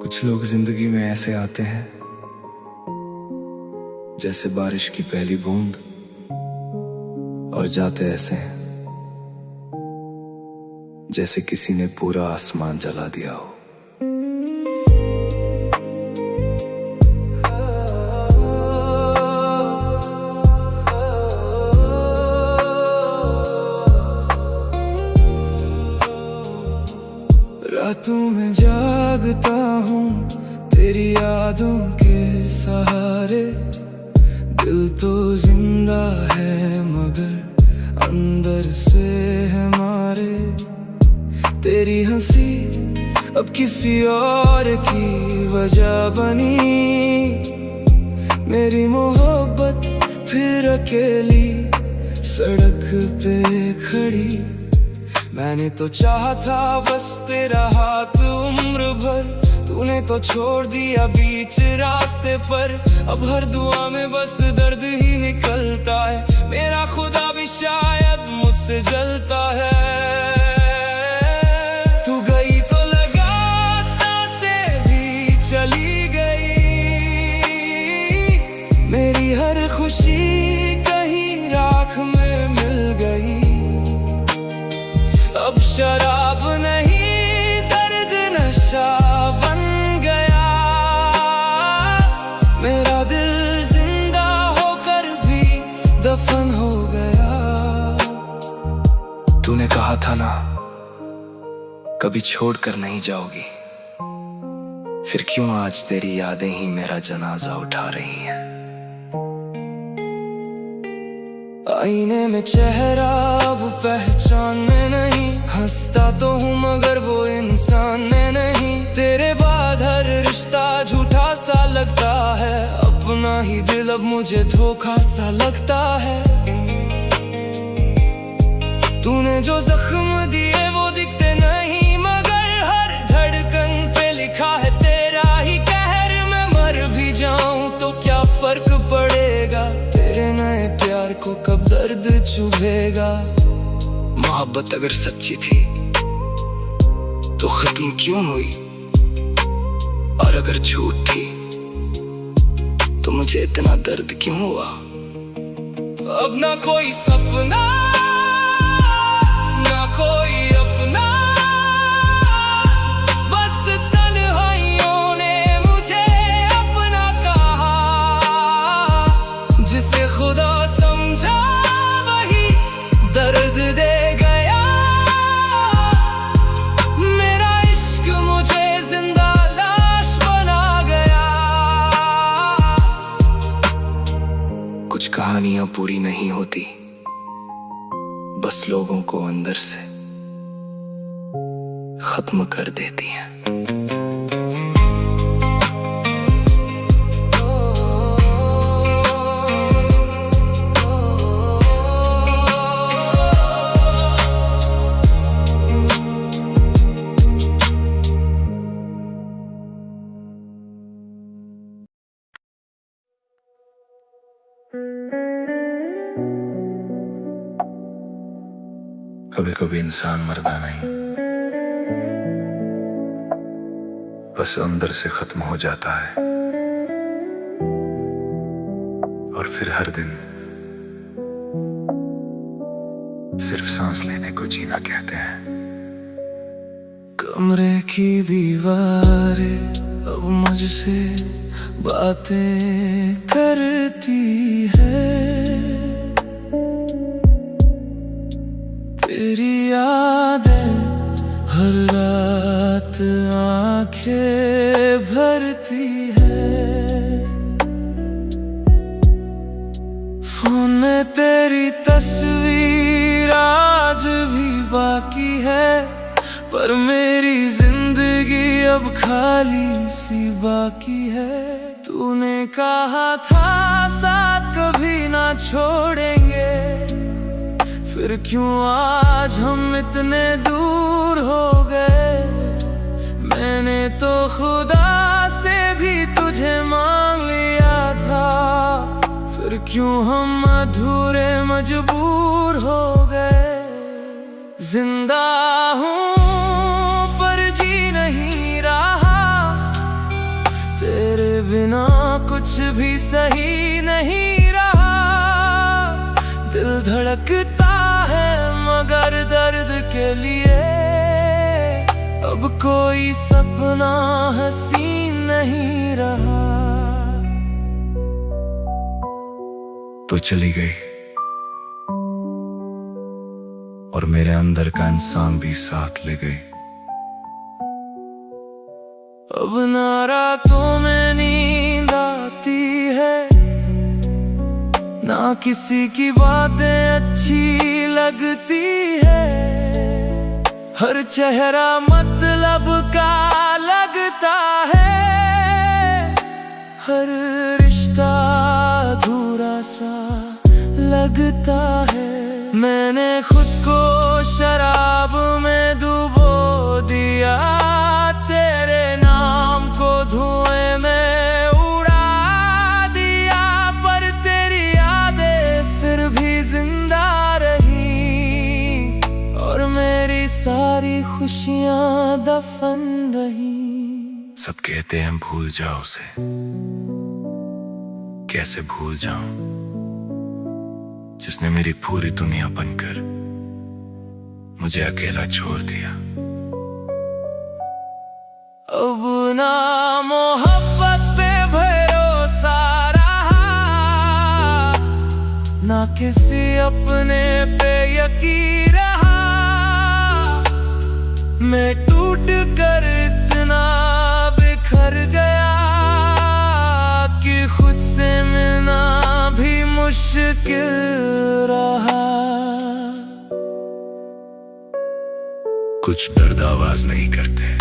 कुछ लोग जिंदगी में ऐसे आते हैं जैसे बारिश की पहली बूंद, और जाते ऐसे हैं जैसे किसी ने पूरा आसमान जला दिया हो। रातों में जागता हूँ तेरी यादों के सहारे, दिल तो जिंदा है मगर अंदर से है मारे। तेरी हंसी अब किसी और की वजह बनी, मेरी मोहब्बत फिर अकेली सड़क पे खड़ी। मैंने तो चाहा था बस तेरा हाथ उम्र भर, तूने तो छोड़ दिया बीच रास्ते पर। अब हर दुआ में बस दर्द ही निकलता है, मेरा खुदा भी शायद मुझसे जलता है। तू गई तो लगा सांसें भी चली गई, मेरी हर खुशी कहीं राख में मिल गई। अब शराब नहीं दर्द नशा बन गया, मेरा दिल जिंदा होकर भी दफन हो गया। तूने कहा था ना कभी छोड़कर नहीं जाओगी, फिर क्यों आज तेरी यादें ही मेरा जनाजा उठा रही हैं। आईने में चेहरा अब पहचानने नहीं, हंसता तो हूँ मगर वो इंसान में नहीं। तेरे बाद हर रिश्ता झूठा सा लगता है, अपना ही दिल अब मुझे धोखा सा लगता है। तूने जो जख्म दिए वो दिखते नहीं, मगर हर धड़कन पे लिखा है तेरा ही कहर। मैं मर भी जाऊं तो क्या फर्क पड़ेगा, तेरे नए प्यार को कब दर्द चुभेगा। मोहब्बत अगर सच्ची थी तो खत्म क्यों हुई, और अगर झूठ थी तो मुझे इतना दर्द क्यों हुआ। अब ना कोई सपना ना कोई अपना, बस तन्हाइयों ने मुझे अपना कहा। जिसे खुदा समझा वही दर्द दे गया, मेरा इश्क मुझे जिंदा लाश बना गया। कुछ कहानियां पूरी नहीं होती, बस लोगों को अंदर से खत्म कर देती हैं। कभी कभी इंसान मरता नहीं, बस अंदर से खत्म हो जाता है। और फिर हर दिन सिर्फ सांस लेने को जीना कहते हैं। कमरे की दीवारें अब मुझसे बातें करती है, तेरी यादें हर रात आंखें भरती है। फोन में तेरी तस्वीर आज भी बाकी है, पर मेरी जिंदगी अब खाली सी बाकी है। तूने कहा था साथ कभी ना छोड़ेंगे, फिर क्यों आज हम इतने दूर हो गए। मैंने तो खुदा से भी तुझे मांग लिया था, फिर क्यों हम अधूरे मजबूर हो गए। जिंदा हूँ पर जी नहीं रहा, भी सही नहीं रहा। दिल धड़कता है मगर दर्द के लिए, अब कोई सपना हसीन नहीं रहा। तो चली गई और मेरे अंदर का इंसान भी साथ ले गई। अब ना रातों में नींद आती है, ना किसी की बातें अच्छी लगती है। हर चेहरा मतलब का लगता है, हर रिश्ता अधूरा सा लगता है। मैंने खुद को शराब में डुबो दिया, तेरे नाम को धुएं में उड़ा दिया। पर तेरी यादें फिर भी जिंदा रही, और मेरी सारी खुशियां दफन रही। सब कहते हैं भूल जाओ उसे, कैसे भूल जाऊं जिसने मेरी पूरी दुनिया बनकर मुझे अकेला छोड़ दिया। अब ना मोहब्बत पे भरोसा रहा, ना किसी अपने पे यकीन रहा। मैं टूट कर इतना बिखर गया कि खुद से मिलना भी मुश्किल रहा। कुछ दर्द आवाज नहीं करते,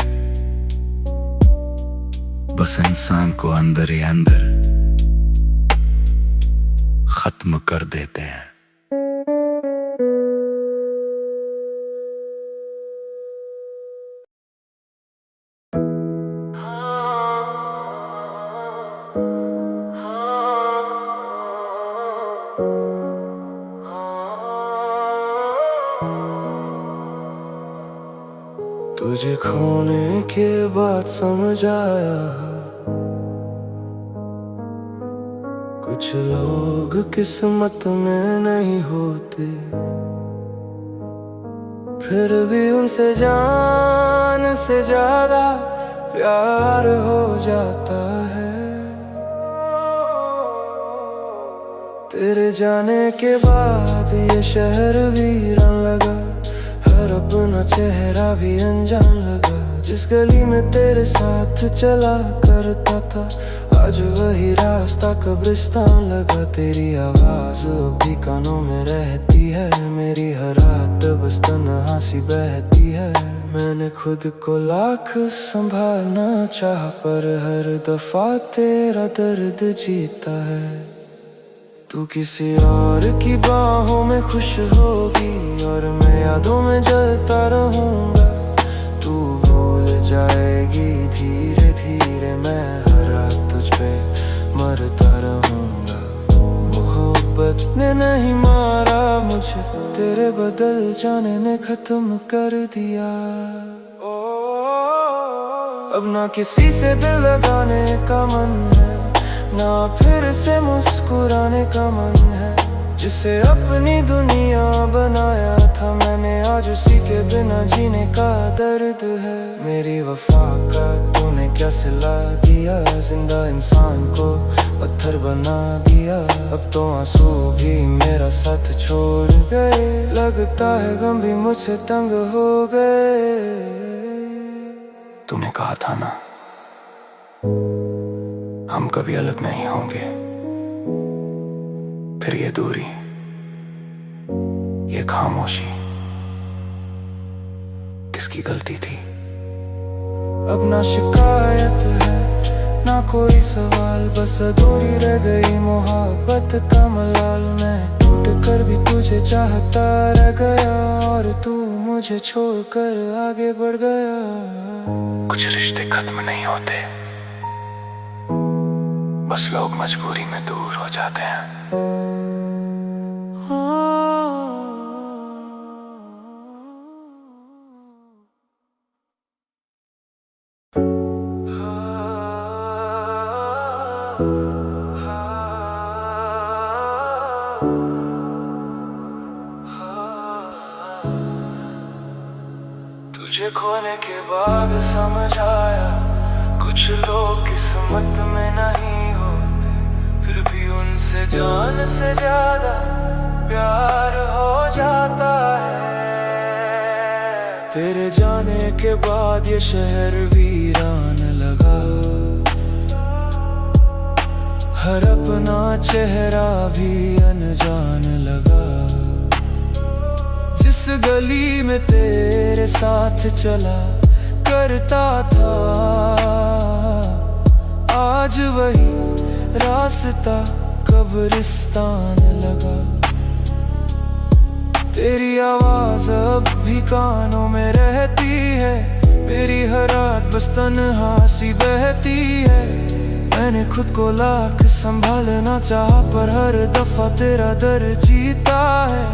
बस इंसान को अंदर ही अंदर खत्म कर देते हैं। तुझे खोने के बाद समझ आया, कुछ लोग किस्मत में नहीं होते, फिर भी उनसे जान से ज्यादा प्यार हो जाता है। तेरे जाने के बाद ये शहर वीरान लगा, हर अपना चेहरा भी अनजान लगा। जिस गली में तेरे साथ चला करता था, आज वही रास्ता कब्रिस्तान लगा। तेरी आवाज अब भी कानों में रहती है, मेरी हर रात बस तन्हा सी बहती है। मैंने खुद को लाख संभालना चाहा, पर हर दफा तेरा दर्द जीता है। तू किसी और की बाहों में खुश होगी, और मैं यादों में जलता रहूंगा। तू भूल जाएगी धीरे धीरे, मैं हर रात तुझ पे मरता रहूंगा। मोहब्बत ने नहीं मारा मुझे, तेरे बदल जाने ने खत्म कर दिया। अब ना किसी से दिल लगाने का मन है, ना फिर से मुस्कुराने का मन है। जिसे अपनी दुनिया बनाया था मैंने, आज उसी के बिना जीने का दर्द है। मेरी वफा का तूने क्या सिला दिया, जिंदा इंसान को पत्थर बना दिया। अब तो आंसू भी मेरा साथ छोड़ गए, लगता है गम भी मुझसे तंग हो गए। तूने कहा था ना हम कभी अलग नहीं होंगे, फिर ये दूरी, ये खामोशी किसकी गलती थी? अब ना शिकायत है ना कोई सवाल, बस अधूरी रह गई मोहब्बत का मलाल। मैं टूट कर भी तुझे चाहता रह गया, और तू मुझे छोड़कर आगे बढ़ गया। कुछ रिश्ते खत्म नहीं होते, बस लोग मजबूरी में दूर हो जाते हैं। तुझे खोने के बाद समझ आया कुछ लोग किस्मत में नहीं होते, फिर भी उनसे जान से ज्यादा प्यार हो जाता है। तेरे जाने के बाद ये शहर वीरान लगा, हर अपना चेहरा भी अनजान लगा। जिस गली में तेरे साथ चला करता था, आज वही रास्ता कब्रिस्तान लगा। तेरी आवाज अब भी कानों में रहती है, मेरी हर रात बस तन्हासी बहती है। मैंने खुद को लाख संभालना चाहा, पर हर दफा तेरा दर जीता है।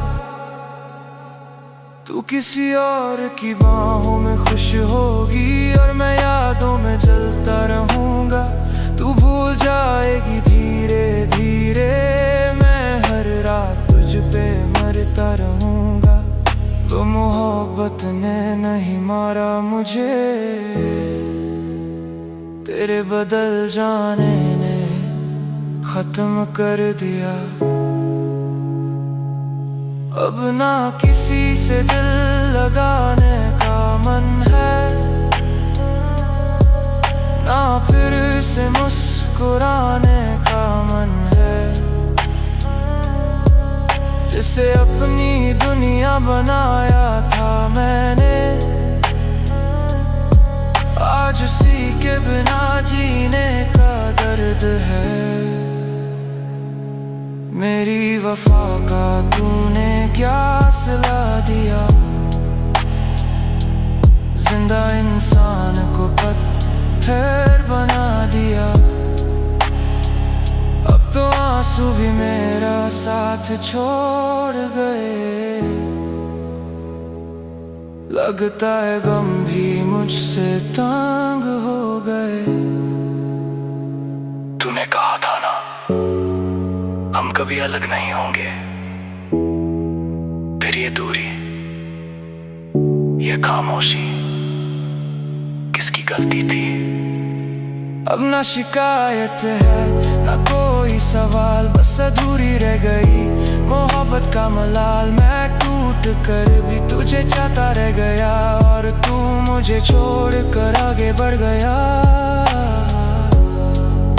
तू किसी और की बाहों में खुश होगी और मैं यादों में जलता रहूंगा। तू भूल जाएगी धीरे धीरे, मैं हर रात तुझ पे मरता रहूंगा। वो मोहब्बत ने नहीं मारा मुझे, तेरे बदल जाने ने खत्म कर दिया। अब ना किसी से दिल लगाने का मन है, ना फिर से मुस्कुराने का मन है। जिसे अपनी दुनिया बनाया था मैंने, आज उसी के बिना जीने का दर्द है। मेरी वफा का तूने क्या सिला दिया, जिंदा इंसान को पत्थर बना दिया। अब तो आंसू भी मेरा साथ छोड़ गए, लगता है गम भी मुझसे तंग हो गए। तूने कहा था ना हम कभी अलग नहीं होंगे, फिर ये दूरी, ये खामोशी किसकी गलती थी? अब ना शिकायत है ना कोई सवाल, बस अधूरी रह गई मोहब्बत का मलाल। मैं टूट कर भी तुझे चाहता रह गया, और तू मुझे छोड़ कर आगे बढ़ गया।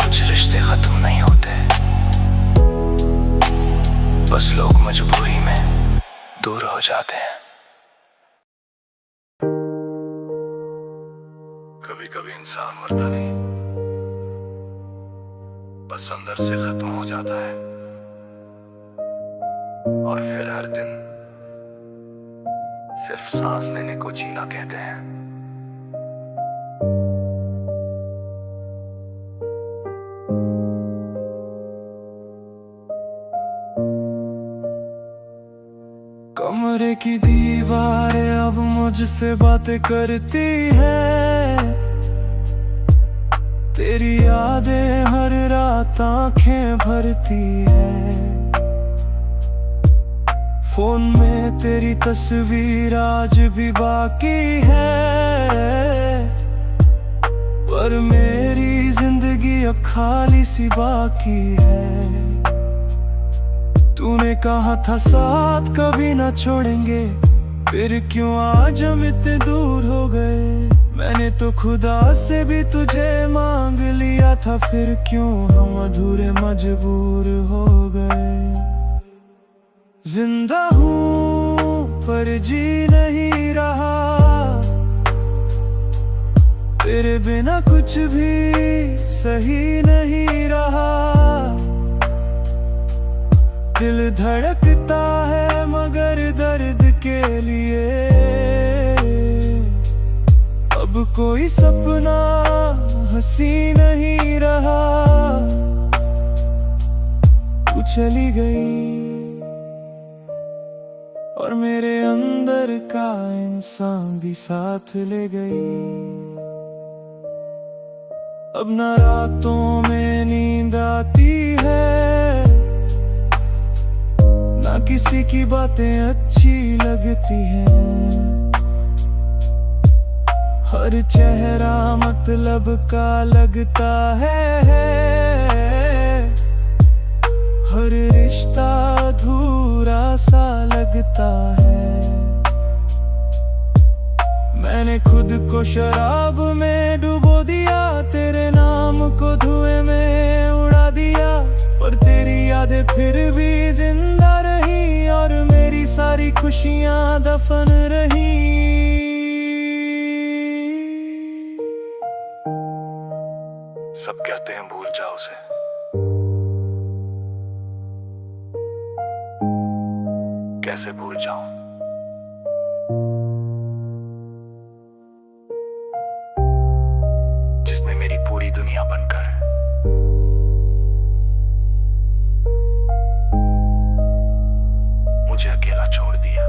कुछ रिश्ते खत्म नहीं होते, बस लोग मजबूरी में दूर हो जाते हैं। कभी कभी इंसान मरता नहीं, बस अंदर से खत्म हो जाता है। और फिर हर दिन सिर्फ सांस लेने को जीना कहते हैं। कमरे की दीवारें अब मुझसे बातें करती है, तेरी यादें हर रात आंखें भरती है। फोन में तेरी तस्वीर आज भी बाकी है, पर मेरी जिंदगी अब खाली सी बाकी है। तूने कहा था साथ कभी ना छोड़ेंगे, फिर क्यों आज हम इतने दूर हो गए? मैंने तो खुदा से भी तुझे मांग लिया था, फिर क्यों हम अधूरे मजबूर हो गए? जिंदा हूँ पर जी नहीं रहा, तेरे बिना कुछ भी सही नहीं रहा। दिल धड़कता है मगर दर्द के लिए, अब कोई सपना हंसी नहीं रहा। तू चली गई और मेरे अंदर का इंसान भी साथ ले गई। अब न रातों में नींद आती है, ना किसी की बातें अच्छी लगती हैं। हर चेहरा मतलब का लगता है, हर रिश्ता अधूरा सा लगता है। मैंने खुद को शराब में डुबो दिया, तेरे नाम को धुएं में उड़ा दिया, पर तेरी यादें फिर भी जिंदा रही और मेरी सारी खुशियां दफन रही। सब कहते हैं भूल जाओ उसे, कैसे भूल जाऊं? जिसने मेरी पूरी दुनिया बनकर मुझे अकेला छोड़ दिया।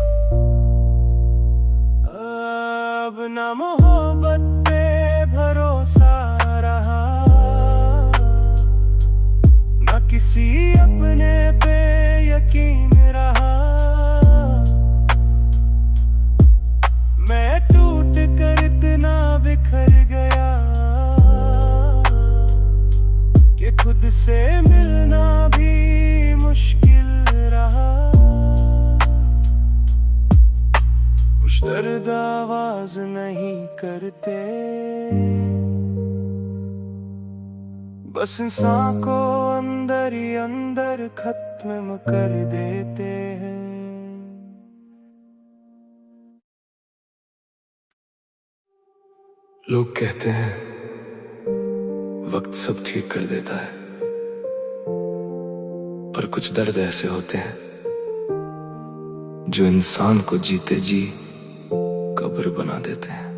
अब ना मोहब्बत पे भरोसा रहा, ना किसी अपने पे यकीन रहा। मैं टूट कर इतना बिखर गया कि खुद से मिलना भी मुश्किल रहा। कुछ दर्द आवाज नहीं करते, बस इंसान को अंदर ही अंदर खत्म कर देते हैं। लोग कहते हैं वक्त सब ठीक कर देता है, पर कुछ दर्द ऐसे होते हैं जो इंसान को जीते जी कब्र बना देते हैं।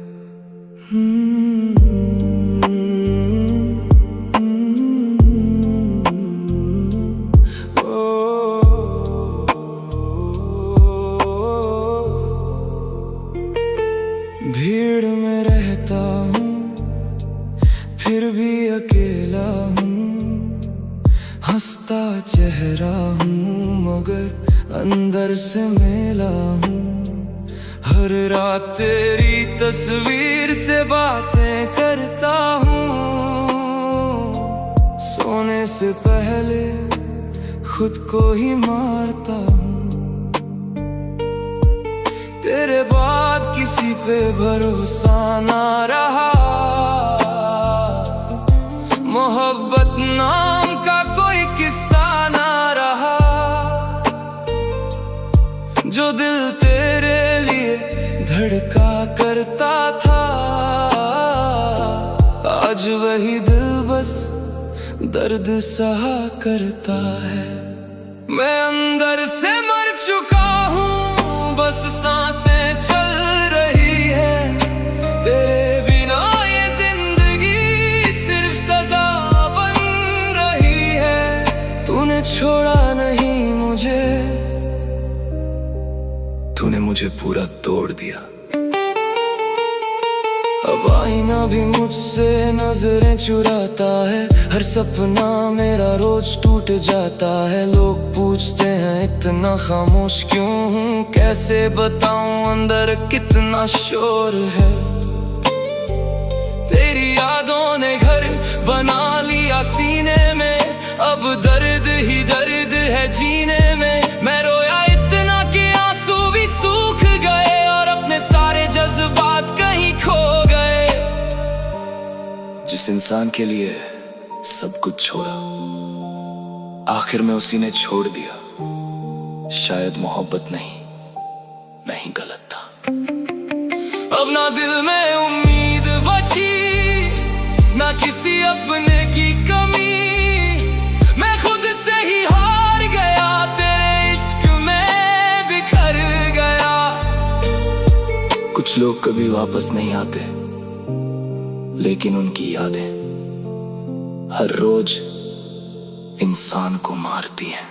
भीड़ में रहता हूँ फिर भी अकेला हूँ, हंसता चेहरा हूँ मगर अंदर से मेला हूँ। हर रात तेरी तस्वीर से बातें करता हूँ, सोने से पहले खुद को ही मारता हूँ। तेरे बाद किसी पे भरोसा ना रहा, मोहब्बत नाम का कोई किस्सा ना रहा। जो दिल तेरे लिए धड़का करता था, आज वही दिल बस दर्द सहा करता है। मैं अंदर से मर चुका हूँ, बस सांसें चल रही है। तेरे बिना ये जिंदगी सिर्फ सजा बन रही है। तूने छोड़ा नहीं मुझे, तूने मुझे पूरा तोड़ दिया। अब आईना भी मुझसे नजरें चुराता है, हर सपना मेरा रोज टूट जाता है। लोग पूछते हैं इतना खामोश क्यों हूँ, कैसे बताऊं अंदर कितना शोर है। तेरी यादों ने घर बना लिया सीने में, अब दर्द ही दर्द है जीने में। मैं रोया इतना कि आंसू भी सूख गए और अपने सारे जज्बात कहीं खो गए। जिस इंसान के लिए सब कुछ छोड़ा, आखिर में उसी ने छोड़ दिया। शायद मोहब्बत नहीं गलत था। अब ना दिल में उम्मीद बची, ना किसी अपने की कमी। मैं खुद से ही हार गया, तेरे इश्क में बिखर गया। कुछ लोग कभी वापस नहीं आते, लेकिन उनकी यादें हर रोज इंसान को मारती हैं।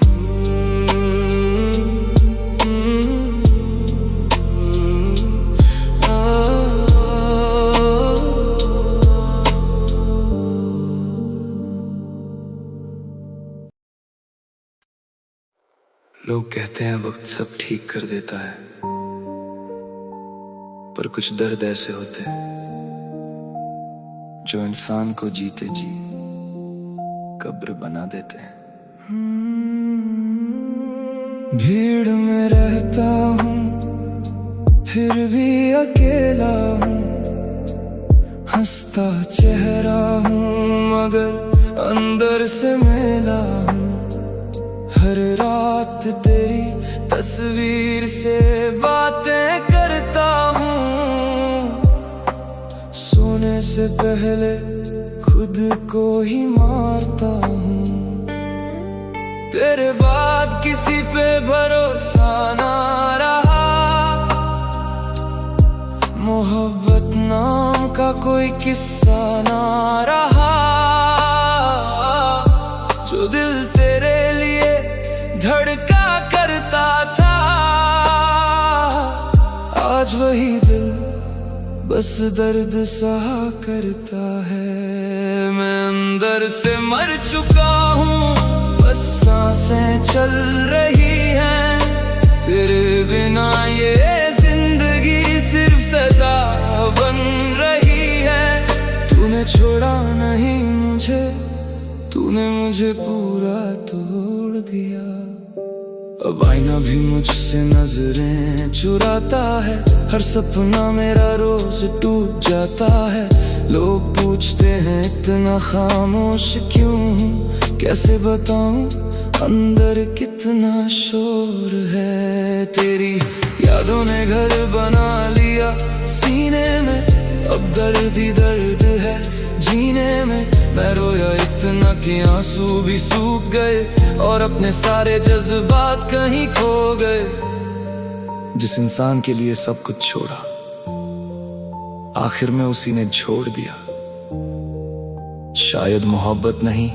लोग कहते हैं वक्त सब ठीक कर देता है, पर कुछ दर्द ऐसे होते हैं जो इंसान को जीते जी कब्र बना देते हैं। भीड़ में रहता हूँ फिर भी अकेला हूँ, हंसता चेहरा हूँ मगर अंदर से मेला हूँ। हर रात तेरी तस्वीर से बातें करता हूँ, सोने से पहले खुद को ही मारता हूँ। तेरे बाद किसी पे भरोसा ना रहा, मोहब्बत नाम का कोई किस्सा ना रहा। जो दिल तेरे लिए धड़का करता था, आज वही दिल बस दर्द सहा करता है। मैं अंदर से मर चुका हूँ, बस सांसें चल रही हैं। तेरे बिना ये जिंदगी सिर्फ सजा बन रही है। तूने छोड़ा नहीं मुझे, तूने मुझे पूरा तोड़ दिया। अब आईना भी मुझसे नजरें चुराता है, हर सपना मेरा रोज टूट जाता है। लोग पूछते हैं इतना खामोश क्यों हूँ, कैसे बताऊं अंदर कितना शोर है। तेरी यादों ने घर बना लिया सीने में, अब दर्द ही दर्द है जीने में। मैं रोया इतना कि आंसू भी सूख गए और अपने सारे जज्बात कहीं खो गए। जिस इंसान के लिए सब कुछ छोड़ा, आखिर में उसी ने छोड़ दिया। शायद मोहब्बत नहीं,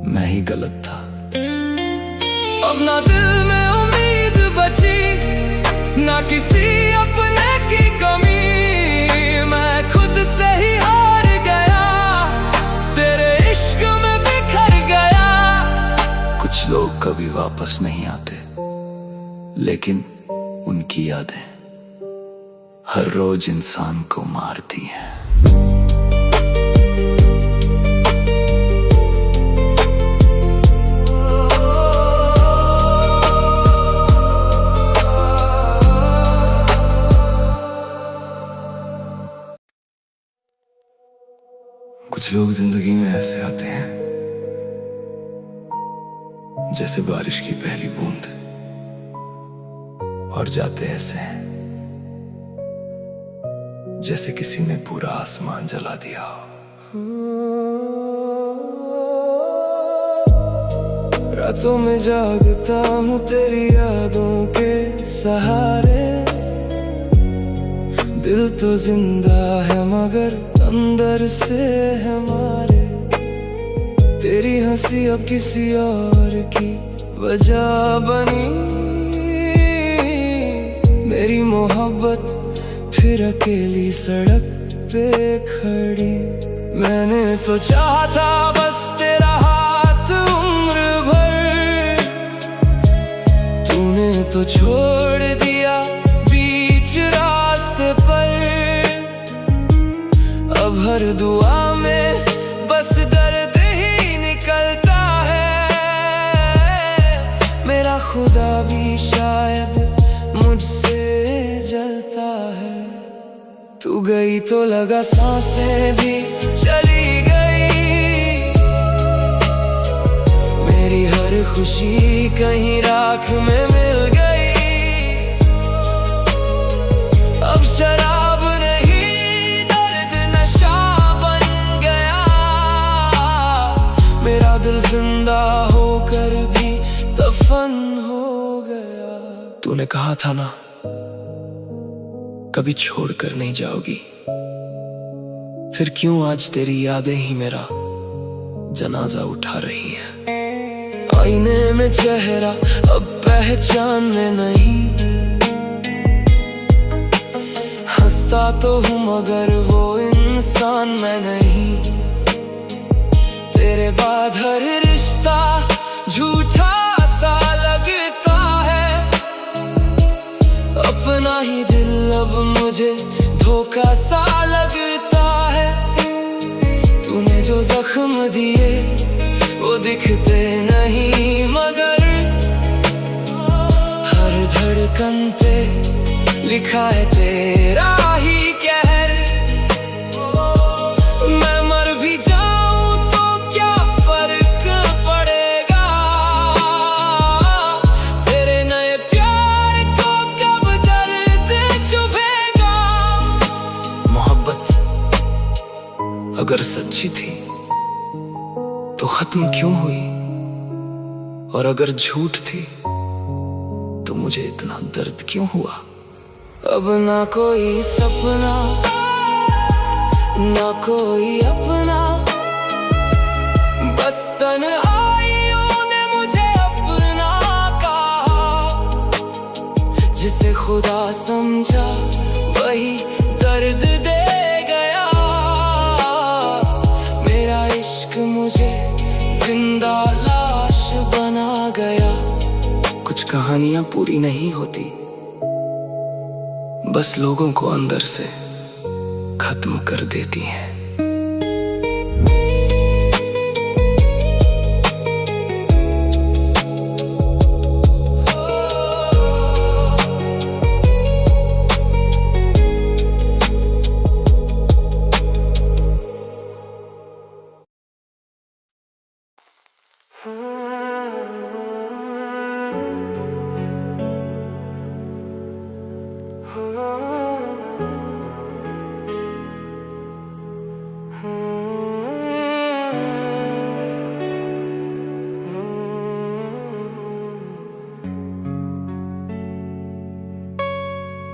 मैं ही गलत था। अब ना दिल में उम्मीद बची, ना किसी अपने की कमी। मैं खुद से ही हार गया, तेरे इश्क में बिखर गया। कुछ लोग कभी वापस नहीं आते, लेकिन उनकी यादें हर रोज इंसान को मारती हैं। कुछ लोग जिंदगी में ऐसे आते हैं जैसे बारिश की पहली बूंद, और जाते ऐसे हैं जैसे किसी ने पूरा आसमान जला दिया हो। रातों में जागता हूँ तेरी यादों के सहारे। दिल तो जिंदा है मगर अंदर से हमारे। तेरी हंसी अब किसी और की वजह बनी, मेरी मोहब्बत फिर अकेली सड़क पे खड़ी। मैंने तो चाहा था बस तेरा हाथ उम्र भर, तूने तो छोड़ दिया बीच रास्ते पर। अब हर दुआ में बस दर्द ही निकलता है। मेरा खुदा भी शायद मुझसे जलता है। तू गई तो लगा सांसें भी चली गई, मेरी हर खुशी कहीं राख में मिल गई। अब शराब नहीं दर्द नशा बन गया, मेरा दिल जिंदा होकर भी दफन हो गया। तूने कहा था ना कभी छोड़कर नहीं जाओगी, फिर क्यों आज तेरी यादें ही मेरा जनाजा उठा रही हैं। आईने में चेहरा अब पहचान में नहीं, हंसता तो हूँ मगर वो इंसान मैं नहीं। तेरे बाद हर रिश्ता झूठा सा लगता है, अपना ही दिल अब मुझे धोखा सा लगता है। दिए वो दिखते नहीं, मगर हर धड़कन पे लिखा है तेरा ही कहर। मैं मर भी जाऊं तो क्या फर्क पड़ेगा, तेरे नए प्यार को कब दर्द चुभेगा। मोहब्बत अगर सच्ची थी तो खत्म क्यों हुई, और अगर झूठ थी तो मुझे इतना दर्द क्यों हुआ। अब ना कोई सपना ना कोई अपना, बस तन्हाइयों ने मुझे अपना कहा। जिसे खुदा समझा वही दर्द दे गया, मेरा इश्क मुझे जिंदा लाश बना गया। कुछ कहानियां पूरी नहीं होती, बस लोगों को अंदर से खत्म कर देती हैं।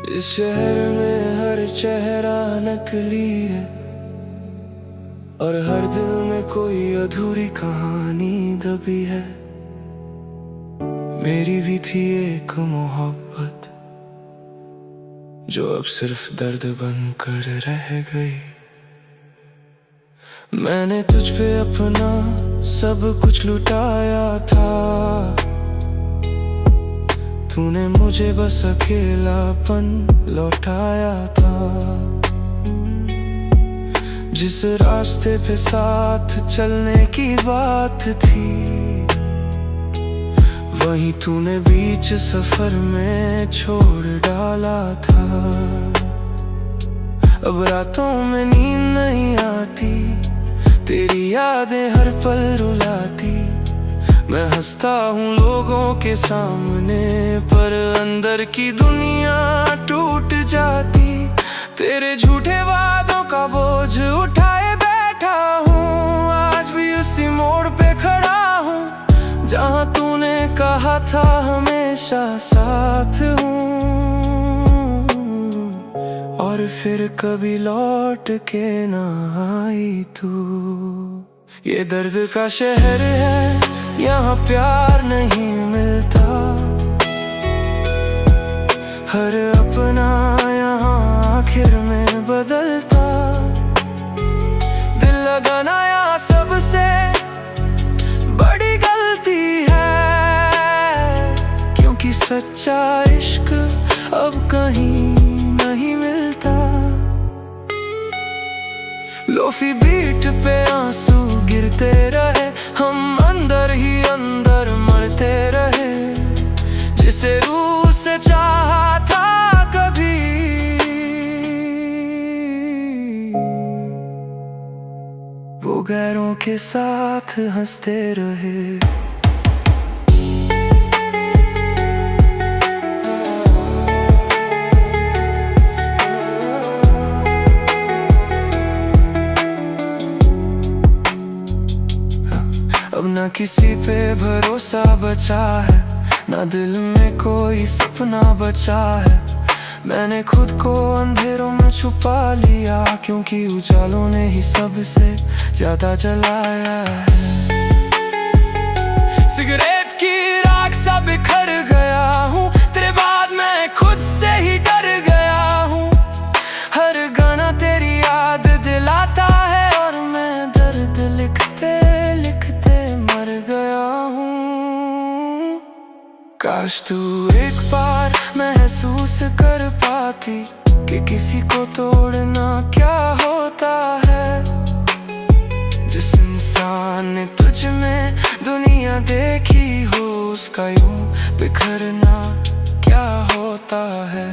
इस शहर में हर चेहरा नकली है, और हर दिल में कोई अधूरी कहानी दबी है। मेरी भी थी एक मोहब्बत जो अब सिर्फ दर्द बनकर रह गई। मैंने तुझ पे अपना सब कुछ लुटाया था, तूने मुझे बस अकेलापन लौटाया था। जिस रास्ते पे साथ चलने की बात थी, वहीं तूने बीच सफर में छोड़ डाला था। अब रातों में नींद नहीं आती, तेरी यादें हर पल रुलाती। मैं हंसता हूँ लोगों के सामने, पर अंदर की दुनिया टूट जाती। तेरे झूठे वादों का बोझ उठाए बैठा हूँ, आज भी उसी मोड़ पे खड़ा हूँ जहाँ तूने कहा था हमेशा साथ हूँ। और फिर कभी लौट के ना आई तू। ये दर्द का शहर है, यहाँ प्यार नहीं मिलता। हर अपना यहाँ आखिर में बदलता। दिल लगाना यहाँ सबसे बड़ी गलती है, क्योंकि सच्चा इश्क अब कहीं नहीं मिलता। लोफी बीट पे आंसू गिरते रहे, हम अंदर ही अंदर मरते रहे। जिसे रूह से चाहा था कभी, वो गैरों के साथ हंसते रहे। अब ना किसी पे भरोसा बचा है, ना दिल में कोई सपना बचा है। मैंने खुद को अंधेरों में छुपा लिया, क्योंकि उजालों ने ही सबसे ज्यादा जलाया है। सिगरेट की राख सा बिखर गया हूँ, तेरे बाद मैं खुद से ही डर गया हूँ। हर गाना तेरी याद दिलाता है, और मैं दर्द लिखते लिखते मर गया हूँ। काश तू एक बार महसूस कर पाती कि किसी को तोड़ना क्या होता है। जिस इंसान इंसान ने तुझ में दुनिया देखी हो, उसका यूं बिखरना क्या होता है।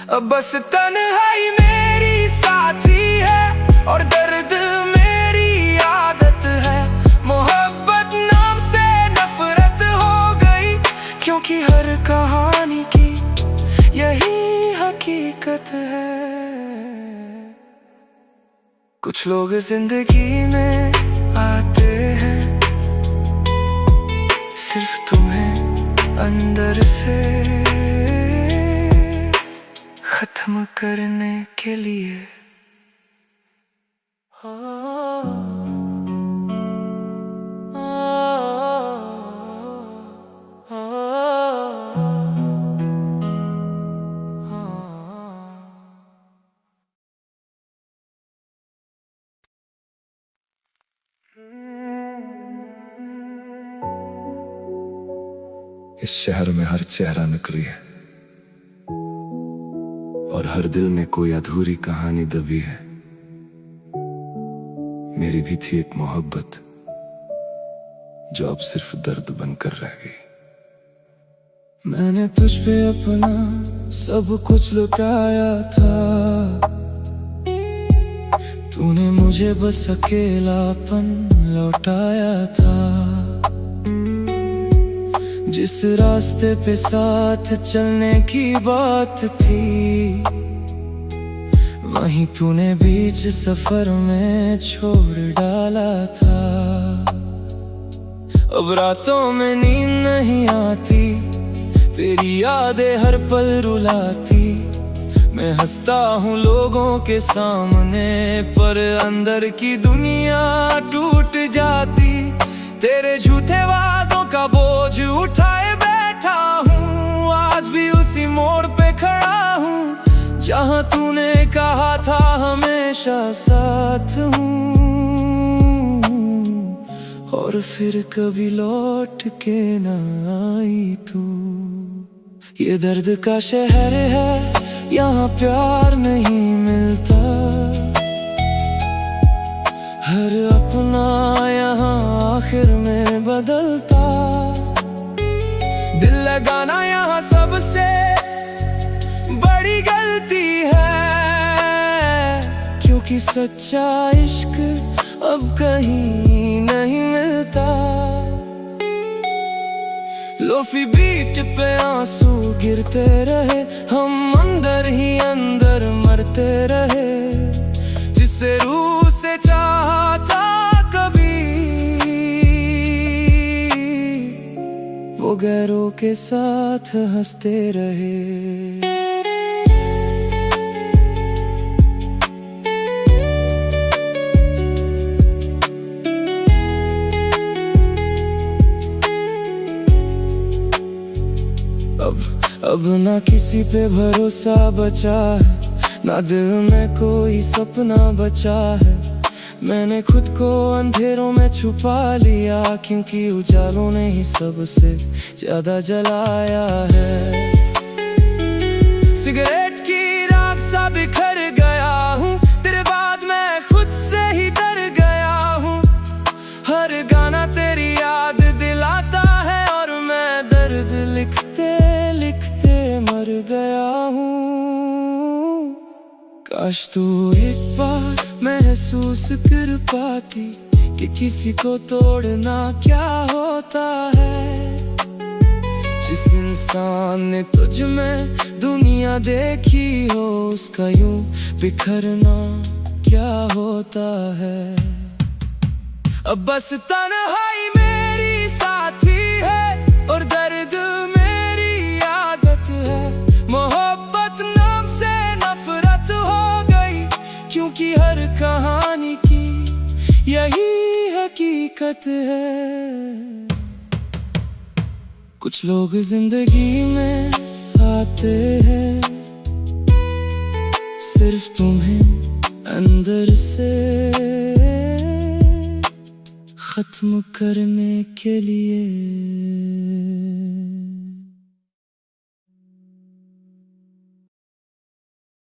अब बस तन्हाई मेरी साथी है और दर्द मेरी आदत है। मोहब्बत नाम से नफरत हो गई, क्योंकि हर कहानी की यही हकीकत है। कुछ लोग जिंदगी में आते हैं सिर्फ तुम्हें अंदर से खत्म करने के लिए। इस शहर में हर चेहरा नकली है और हर दिल में कोई अधूरी कहानी दबी है। मेरी भी थी एक मोहब्बत जो अब सिर्फ दर्द बनकर रह गई। मैंने तुझ पे अपना सब कुछ लुटाया था, तूने मुझे बस अकेलापन लौटाया था। जिस रास्ते पे साथ चलने की बात थी, वहीं तूने बीच सफर में छोड़ डाला था। अब रातों में नींद नहीं आती, तेरी यादें हर पल रुलाती। मैं हंसता हूँ लोगों के सामने, पर अंदर की दुनिया टूट जाती। तेरे झूठे वादों का बोझ उठाए बैठा हूँ, आज भी उसी मोड़ पे खड़ा हूँ जहाँ तूने कहा था हमेशा साथ हूँ। और फिर कभी लौट के ना आई तू। ये दर्द का शहर है, यहाँ प्यार नहीं मिलता। हर अपना यहाँ आखिर में बदलता। दिल लगाना यहाँ सबसे बड़ी गलती है, क्योंकि सच्चा इश्क अब कहीं नहीं मिलता। लोफी बीट पे आंसू गिरते रहे, हम अंदर ही अंदर मरते रहे। जिसे रूह से चाहा था कभी, वो गैरों के साथ हंसते रहे। अब ना किसी पे भरोसा बचा है, ना दिल में कोई सपना बचा है। मैंने खुद को अंधेरों में छुपा लिया, क्योंकि उजालों ने ही सबसे ज्यादा जलाया है। सिगरेट की राख सा बिखर गया हूँ, तेरे बाद मैं खुद से ही डर गया हूँ। हर गाना तेरी याद दिलाता है, और मैं दर्द लिखते लिखते मर गया हूँ। काश तू एक बार महसूस कर पाती कि किसी को तोड़ना क्या होता है। जिस इंसान ने तुझ में दुनिया देखी हो, उसका यूं बिखरना क्या होता है। अब बस तन्हाई मेरी साथी है और दर्द मेरी आदत है। मोहब्बत नाम से नफरत हो गई, क्योंकि हर कहानी की यही हकीकत है। कुछ लोग जिंदगी में आते हैं सिर्फ तुम्हें अंदर से खत्म करने के लिए।